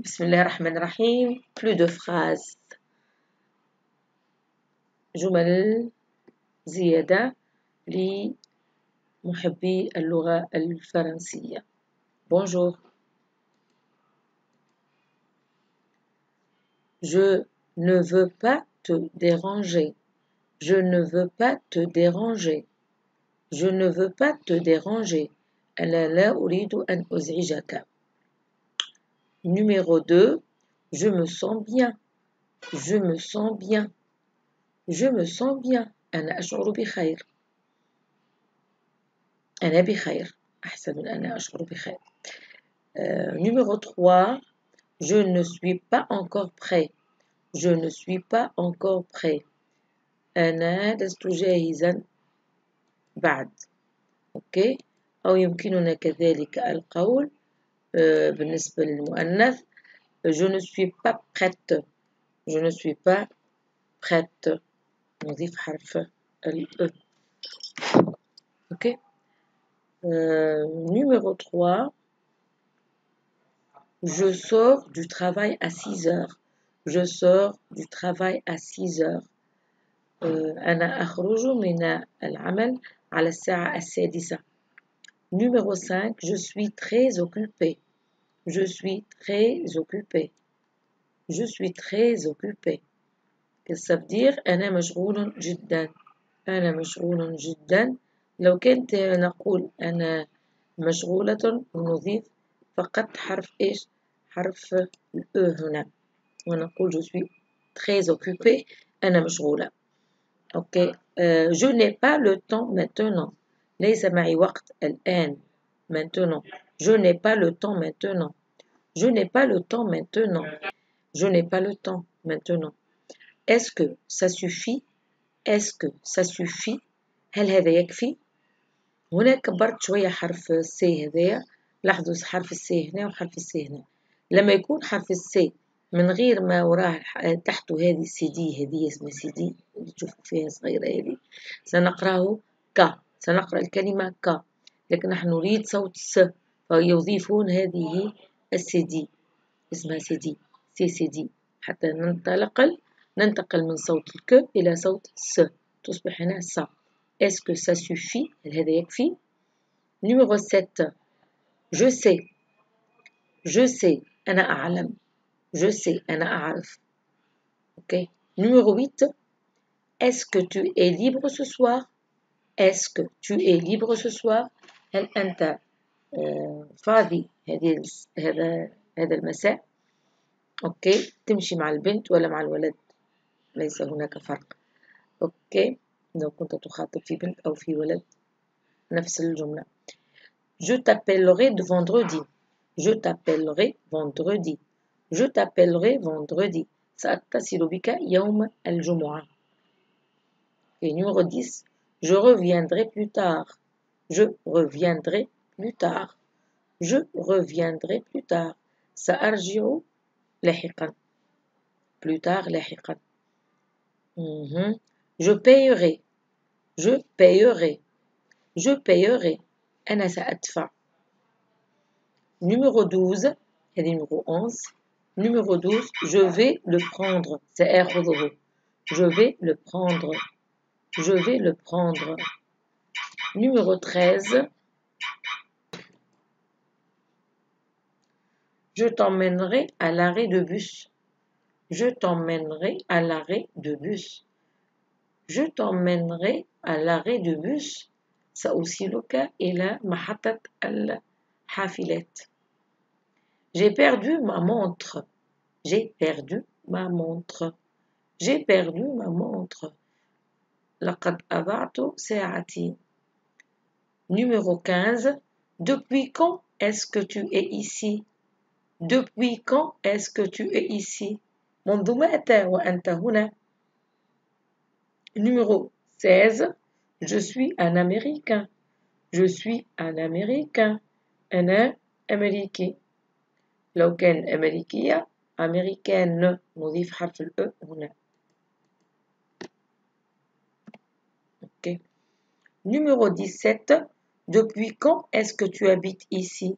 Bismillahirrahmanirrahim. Plus de phrases. جمل زيادة لمحبي اللغة الفرنسية. Bonjour. Je ne veux pas te déranger. Je ne veux pas te déranger. Je ne veux pas te déranger. أنا لا أريد أن أزعجك. Numéro 2. Je me sens bien. Je me sens bien. Je me sens bien. أنا أشعر بخير. أنا بخير. أحسن من أنا أشعر بخير. Numéro 3. Je ne suis pas encore prêt. Je ne suis pas encore prêt. أنا لست جاهزا بعد. أوكي. أو يمكننا كذلك القول بالنسبة للمؤنث je ne suis pas prête. Je ne suis pas prête. نضيف حرف ال E. أوكي. Numéro 3. Je sors du travail à 6 heures. Je sors du travail à 6 heures. أنا أخرج من العمل على الساعة 6. Numéro 5. Je suis très occupé. Je suis très occupé. Je suis très occupé. Ça veut dire أنا مشغول جدا. أنا مشغول جدا. لو كنت نقول أنا مشغولة ونضيف فقط حرف إيش؟ حرف الأو هنا. ونقول je suis très occupé. أنا مشغولة. أوكي. Je n'ai pas le temps maintenant. ليس معي وقت الآن. Maintenant. Je n'ai pas le temps maintenant. Je n'ai pas le temps maintenant. Je n'ai pas le temps maintenant. Est-ce que ça suffit? Est-ce que ça suffit? هل هذا يكفي؟ هنا كبرت شوية حرف السي هذايا. لاحظوا حرف السي هنا وحرف السي هنا. لما يكون حرف السي من غير ما وراه تحته هذه سي دي، هذه اسمها سي دي اللي تشوفوا فيها صغيرة هذه، سنقرأه ك. سنقرأ الكلمة ك، لكن نحن نريد صوت س، فيضيفون هذه السي دي، اسمها سي دي، سي دي، حتى ننتقل من صوت الك إلى صوت س، تصبح هنا س. Est-ce que ça suffit? هل هذا يكفي؟ Numéro 7. Je sais. Je sais. أنا أعلم. Je sais. أنا أعرف. Ok. Numéro 8. Est-ce que tu es libre ce soir? Est-ce que tu es libre ce soir? هل أنت فاضي هذا المساء؟ أوكي. تمشي مع البنت ولا مع الولد؟ ليس هناك فرق. أوكي. لو كنت تخاطب في بنت أو في ولد نفس الجملة. Je t'appellerai vendredi. Je t'appellerai vendredi. Je t'appellerai vendredi. سأتصل بك يوم الجمعة. Et numéro 10. Je reviendrai plus tard. Je reviendrai plus tard. Je reviendrai plus tard. سأرجع لاحقا. Plus tard لاحقا. Je payerai. Je payerai. Je payerai. أنا سأدفع. Numéro 12. هذه numéro 11. Numéro 12. Je vais le prendre. سآخذه. Je vais le prendre. Je vais le prendre. Numéro 13. Je t'emmènerai à l'arrêt de bus. Je t'emmènerai à l'arrêt de bus. Je t'emmènerai à l'arrêt de bus. سأوصلك إلى محطة الحافلات. J'ai perdu ma montre. J'ai perdu ma montre. J'ai perdu ma montre. لقد أضعت ساعتي. Numéro 15. Depuis quand est-ce que tu es ici? Depuis quand est-ce que tu es ici? منذ متى وأنت هنا؟ Numéro 16. Je suis un Américain. Je suis un Américain. أنا أمريكي. لو كان أمريكية أمريكان نضيف حرف الأ هنا. Okay. Numéro 17. Depuis quand est-ce que tu habites ici?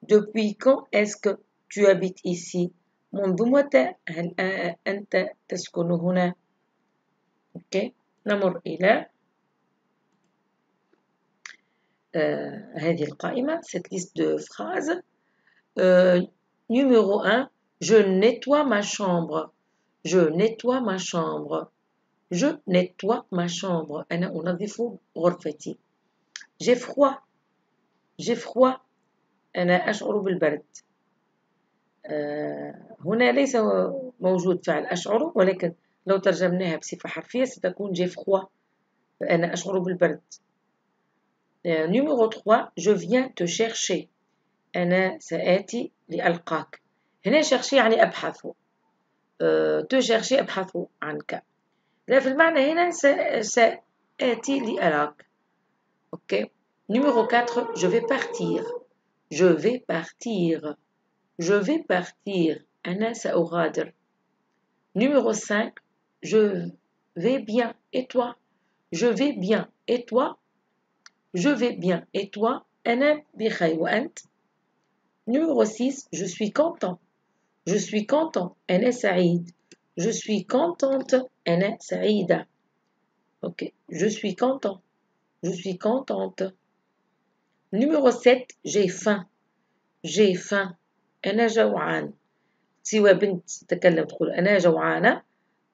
Depuis quand est-ce que tu habites ici? منذ متى هل أنت تسكن هنا؟ أوكي. نمر إلى هذه القائمة cette liste de phrases. Numéro 1, je nettoie ma chambre. Je nettoie ma chambre. Je nettoie ma chambre. أنا أنظف غرفتي. J'ai froid. J'ai froid. أنا أشعر بالبرد. هنا ليس موجود فعل أشعر، ولكن لو ترجمناها بصفة حرفية ستكون j'ai froid. أنا أشعر بالبرد. Numéro 3, je viens te chercher. أنا سآتي لألقاك. هنا chercher يعني أبحث. te chercher أبحث عنك. لا في المعنى هنا سآتي لأراك. أوكي. Numéro 4, je vais partir. Je vais partir. Je vais partir. أنا سأغادر. Numéro 5, je vais bien. Et toi? Je vais bien. Et toi? Je vais bien. Et toi? أنا بخير. وأنت? Numéro 6, je suis content. Je suis content. أنا سعيد. Je suis contente. أنا سعيدة. Ok. Je suis content. Je suis contente. Numéro 7, j'ai faim. J'ai faim. أنا جوعان. سواء بنت تتكلم تقول أنا جوعانة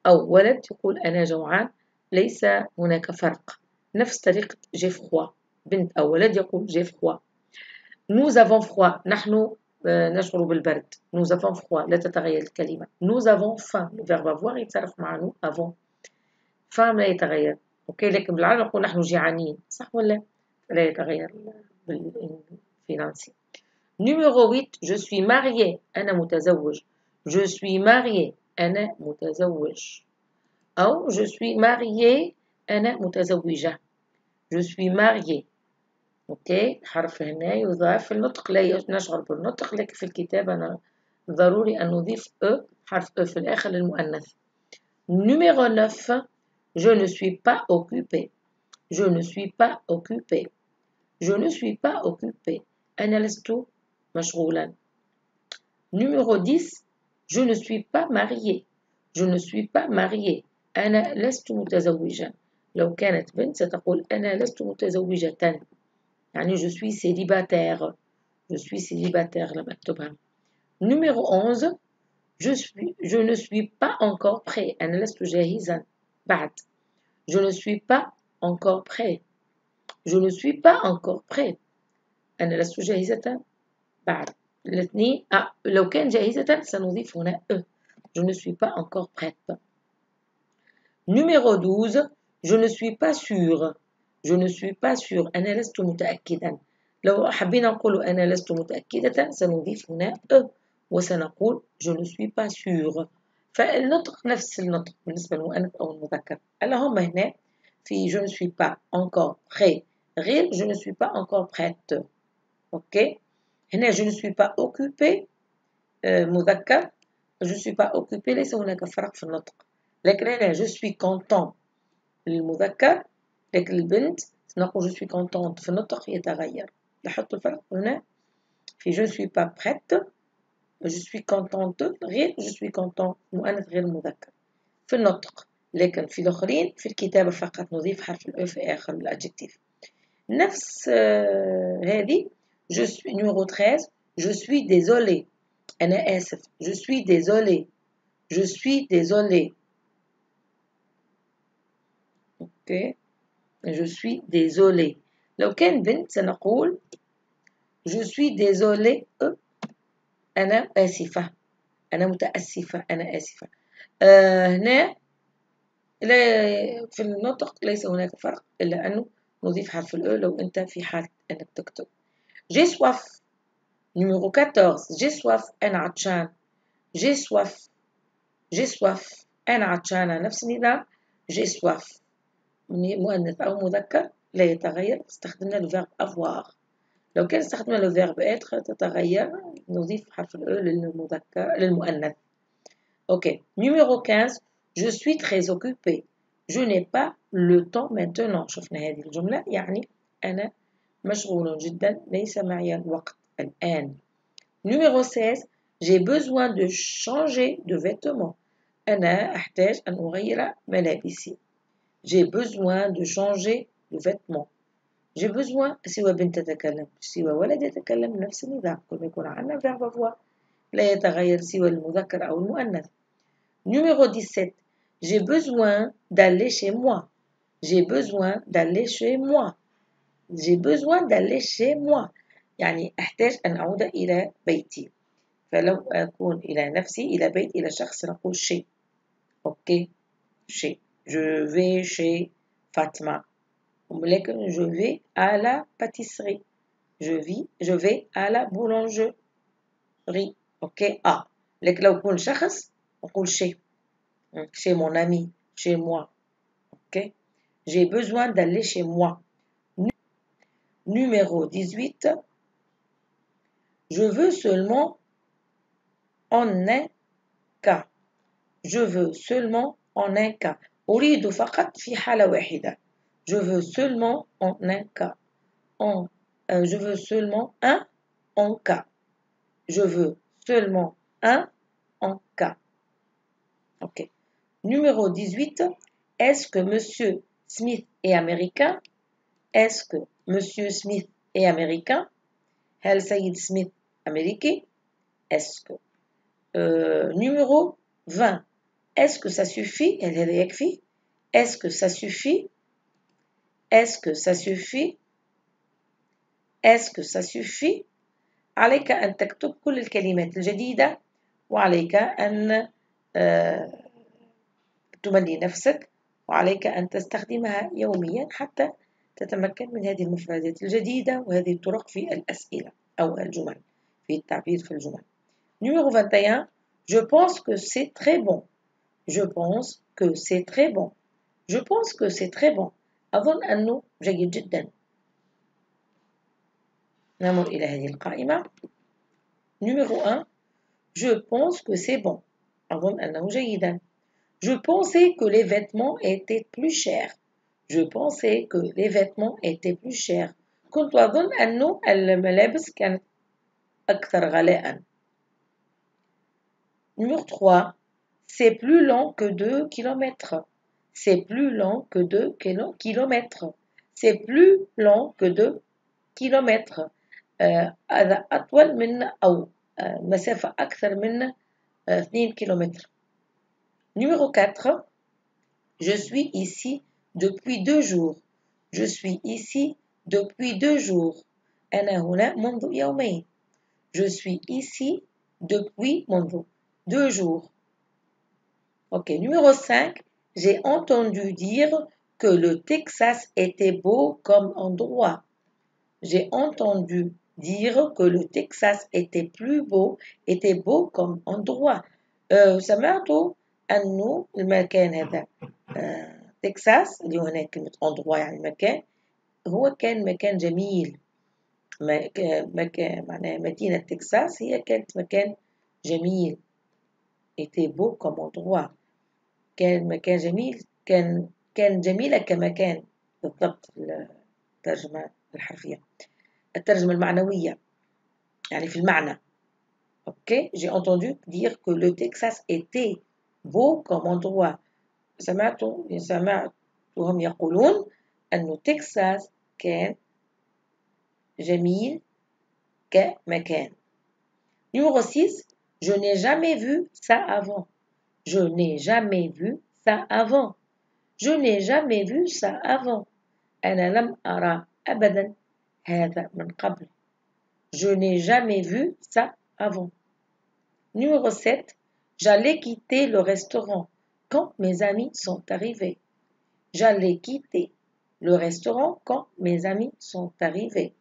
أو ولد يقول أنا جوعان، ليس هناك فرق. نفس طريقة j'ai froid. بنت أو ولد يقول j'ai froid. Nous avons froid. نحن نشعر بالبرد. Nous avons froid. لا تتغير الكلمة. Nous avons faim. le verbe avoir يتصرف مع nous avons. faim لا يتغير. أوكي. لكن بالعربي نقول نحن جيعانين. صح ولا؟ لا يتغير بالفرنسي. Numéro 8, je suis mariée. أنا متزوج. Je suis mariée. أنا متزوج. أو je suis mariée. أنا متزوجة. Je suis mariée. أوكي. حرف هنا يضاف في النطق، لا نشعر بالنطق، لكن في الكتابة ضروري أن نضيف حرف في الآخر للمؤنث. Numéro 9, je ne suis pas occupée. Je ne suis pas occupée. Je ne suis pas occupée. أنا لست مشغولا. Numéro 10, je ne suis pas mariée. Je ne suis pas mariée. أنا لست متزوجا. لو كانت بنت ستقول أنا لست متزوجة. يعني je suis célibataire. Je suis célibataire. لم أكتبها. Numéro 11, je ne suis pas encore prêt. أنا لست جاهزا بعد. Je ne suis pas encore prêt. Je ne suis pas encore prêt. أنا لست جاهزة بعد. الاثنين لو كان جاهزة سنضيف هنا Je ne suis pas encore prête. Numéro 12, je ne suis pas sûre. Je ne suis pas sûre. أنا لست متأكدا. لو حبينا نقول أنا لست متأكدة سنضيف هنا وسنقول je ne suis pas sûre. فالنطق نفس النطق بالنسبة للمؤنث أو المذكر. اللهم هنا في je ne suis pas encore prêt غير je ne suis pas encore prête. أوكي. هنا je ne suis pas occupée مذكر. je ne suis pas occupée ليس هناك فرق في النطق. لكن هنا je suis content للمذكر، لكن البنت نقول je suis contente في النطق يتغير. لاحظتوا الفرق هنا في je ne suis pas prête je suis contente غير je suis content مؤنث غير مذكر في النطق، لكن في الآخرين في الكتابة فقط نضيف حرف الأو في آخر الأدجكتيف. نفس هذه je suis numéro 13 je suis désolée. أنا آسف. je suis désolée. je suis désolée. أوكي. je suis désolée. لو كان بنت سنقول je suis désolée. أنا آسفة. أنا متأسفة. أنا آسفة. هنا لا في النطق ليس هناك فرق إلا أنه نضيف حرف الأو لو أنت في حال أنك تكتب. j'ai soif. numéro 14 j'ai soif. أنا عطشان. j'ai soif. j'ai soif. أنا عطشانة. نفس النظام j'ai soif. مؤنث أو مذكر لا يتغير. استخدمنا الفيرب avoir. لو كان استخدمنا الفيرب être تتغير نضيف حرف الأو للمذكر للمؤنث. Ok. Numéro 15, je suis très occupée. Je n'ai pas le temps maintenant. شفنا هذه الجملة يعني أنا مشغول جدا ليس معي الوقت الآن. Numéro 16, j'ai besoin de changer de vêtements. أنا أحتاج أن أغير ملابسي. J'ai besoin de changer de vêtements. J'ai besoin سوى بنت تتكلم سوى ولد يتكلم نفس النظام كل ما يكون عندنا verbe avoir لا يتغير سوى المذكر أو المؤنث. Numéro 17. J'ai besoin d'aller chez moi. J'ai besoin d'aller chez moi. J'ai besoin d'aller chez moi. يعني أحتاج أن أعود إلى بيتي. فلو أكون إلى نفسي إلى بيت إلى شخص نقول chez. أوكي chez. Je vais chez Fatma. ولكن je vais à la pâtisserie. Je vais à la boulangerie. أوكي لكن لو يكون شخص نقول chez. Chez mon ami, chez moi. Ok? J'ai besoin d'aller chez moi. Numéro 18. Je veux seulement en un cas. Je veux seulement en un cas. أريد فقط في حالة واحدة. Je veux seulement en un cas. Je veux seulement un en cas. Je veux seulement un en cas. Ok. Numéro 18. Est-ce que Monsieur Smith est américain? Est-ce que Monsieur Smith est américain? هل سيد سميث أمريكي؟ Est-ce que numéro 20. Est-ce que ça suffit؟ هل هذا يكفي؟ Est-ce que ça suffit? Est-ce que ça suffit? Est-ce que ça suffit؟ عليك أن تكتب كل الكلمات الجديدة وعليك أن تملي نفسك وعليك أن تستخدمها يوميا حتى تتمكن من هذه المفردات الجديدة وهذه الطرق في الأسئلة أو الجمل في التعبير في الجمل. Numéro 21. Je pense que c'est très bon. Je pense que c'est très bon. Je pense que c'est très bon. أظن أنه جيد جدا. نمر إلى هذه القائمة. Numéro 1. Je pense que c'est bon. أظن أنه جيدا. Je pensais que les vêtements étaient plus chers. Je pensais que les vêtements étaient plus chers. كنت أظن أنه الملابس كانت أكثر غلاء. Numéro 3. C'est plus long que 2 kilomètres. C'est plus long que 2 kilomètres. C'est plus long que 2 kilomètres. هذا أطول من أو مسافة أكثر من 2 kilomètres. Numéro 4. Je suis ici depuis 2 jours. Je suis ici depuis 2 jours. أنا هنا منذ يومين. Je suis ici depuis منذ 2 jours. Ok, numéro 5. J'ai entendu dire que le Texas était beau comme endroit. J'ai entendu dire que le Texas était beau comme endroit. سمعت أنه المكان هذا تكساس اللي هناك كلمة endroit يعني مكان هو كان مكان جميل. معناها مدينة تكساس هي كانت مكان جميل. était beau comme endroit. كان مكان جميل كان جميلة كمكان بالضبط الترجمة الحرفية الترجمة المعنوية يعني في المعنى. Ok, j'ai entendu dire que le Texas était beau comme endroit. سمعتهم يقولون أن تكساس كان جميل كمكان. Numéro 6. Je n'ai jamais vu ça avant. Je n'ai jamais vu ça avant. Je n'ai jamais vu ça avant. أنا لم أرى أبدا هذا من قبل. Je n'ai jamais vu ça avant. Numéro 7. J'allais quitter le restaurant quand mes amis sont arrivés. J'allais quitter le restaurant quand mes amis sont arrivés.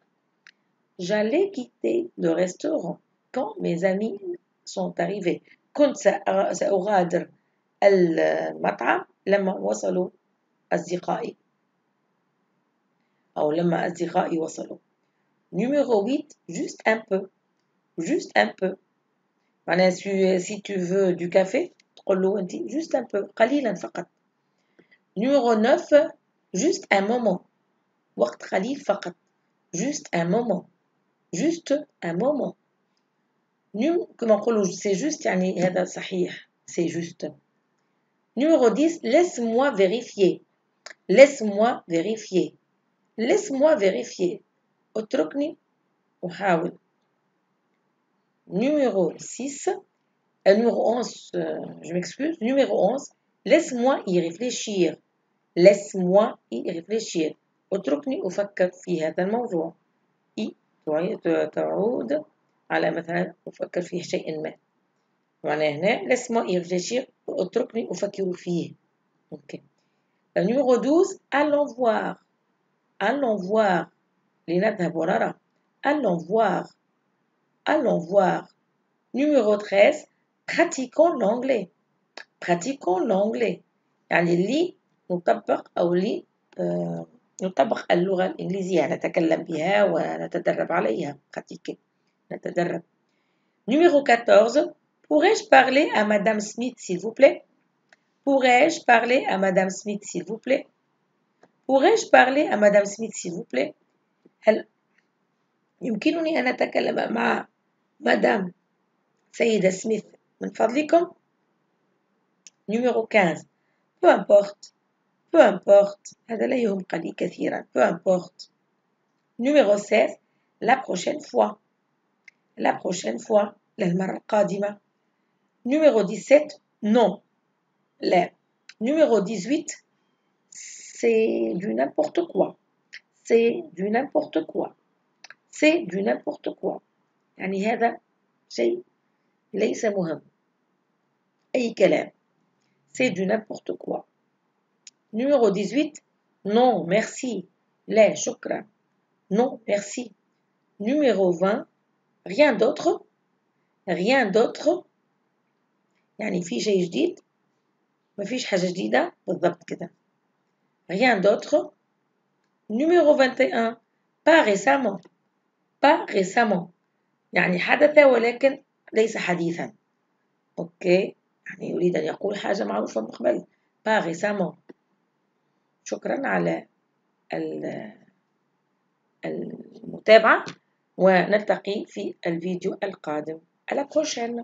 J'allais quitter le restaurant quand mes amis sont arrivés. كنت سأغادر المطعم لما وصلوا أصدقائي أو لما أصدقائي وصلوا. Numéro 8. Juste un peu. Juste un peu. معناها si tu veux du café تقول له أنت juste un peu قليلا فقط. Numéro 9. Juste un moment. وقت قليل فقط. Juste un moment. Juste un moment. كما نقولوا سي جوست يعني هذا صحيح سي جوست. Numéro 10 laisse-moi vérifier. Laisse-moi vérifier. Laisse-moi vérifier. اتركني أحاول. Numéro 6 numéro 11 je m'excuse. Numéro 11 laisse-moi y réfléchir. Laisse-moi y réfléchir. اتركني أفكر في هذا الموضوع. تعود على مثلا أفكر في شيء ما. معناها هنا laisse-moi y réfléchir. اتركني أفكر فيه. Okay. Numéro 12 allons voir. Allons voir. لنذهب ونرى. Allons voir. Allons voir. Numéro 13 pratiquons l'anglais. pratiquons l'anglais. يعني لي نطبق أو لي نطبق اللغة الإنجليزية نتكلم بها ونتدرب عليها. pratiquer. نتدرب. Numéro 14 pourrais-je parler à Madame Smith s'il vous plaît? Pourrais-je parler à Madame Smith s'il vous plaît? Pourrais-je parler à Madame Smith s'il vous plaît? هل يمكنني أن أتكلم مع مدام سيدة سميث من فضلكم؟ Numéro 15 peu importe. peu importe. هذا لا يهمني كثيرا. peu importe. Numéro 16 la prochaine fois. la prochaine fois. للمرة القادمة. Numéro 17 non. لا. Numéro 18 c'est du n'importe quoi. c'est du n'importe quoi. c'est du n'importe quoi. يعني هذا شيء ليس مهم. أي كلام. c'est du n'importe quoi. Numéro 18 non merci. لا شكرا. non merci. Numéro 20 rien d'autre. rien d'autre. يعني في شيء جديد. ما فيش حاجة جديدة بالضبط كده. rien d'autre. Numéro 21 pas récemment. pas récemment. يعني حدث ولكن ليس حديثا. أوكي. يعني يريد أن يقول حاجة معروفة من قبل. pas récemment. شكرا على المتابعة ونلتقي في الفيديو القادم. À la prochaine.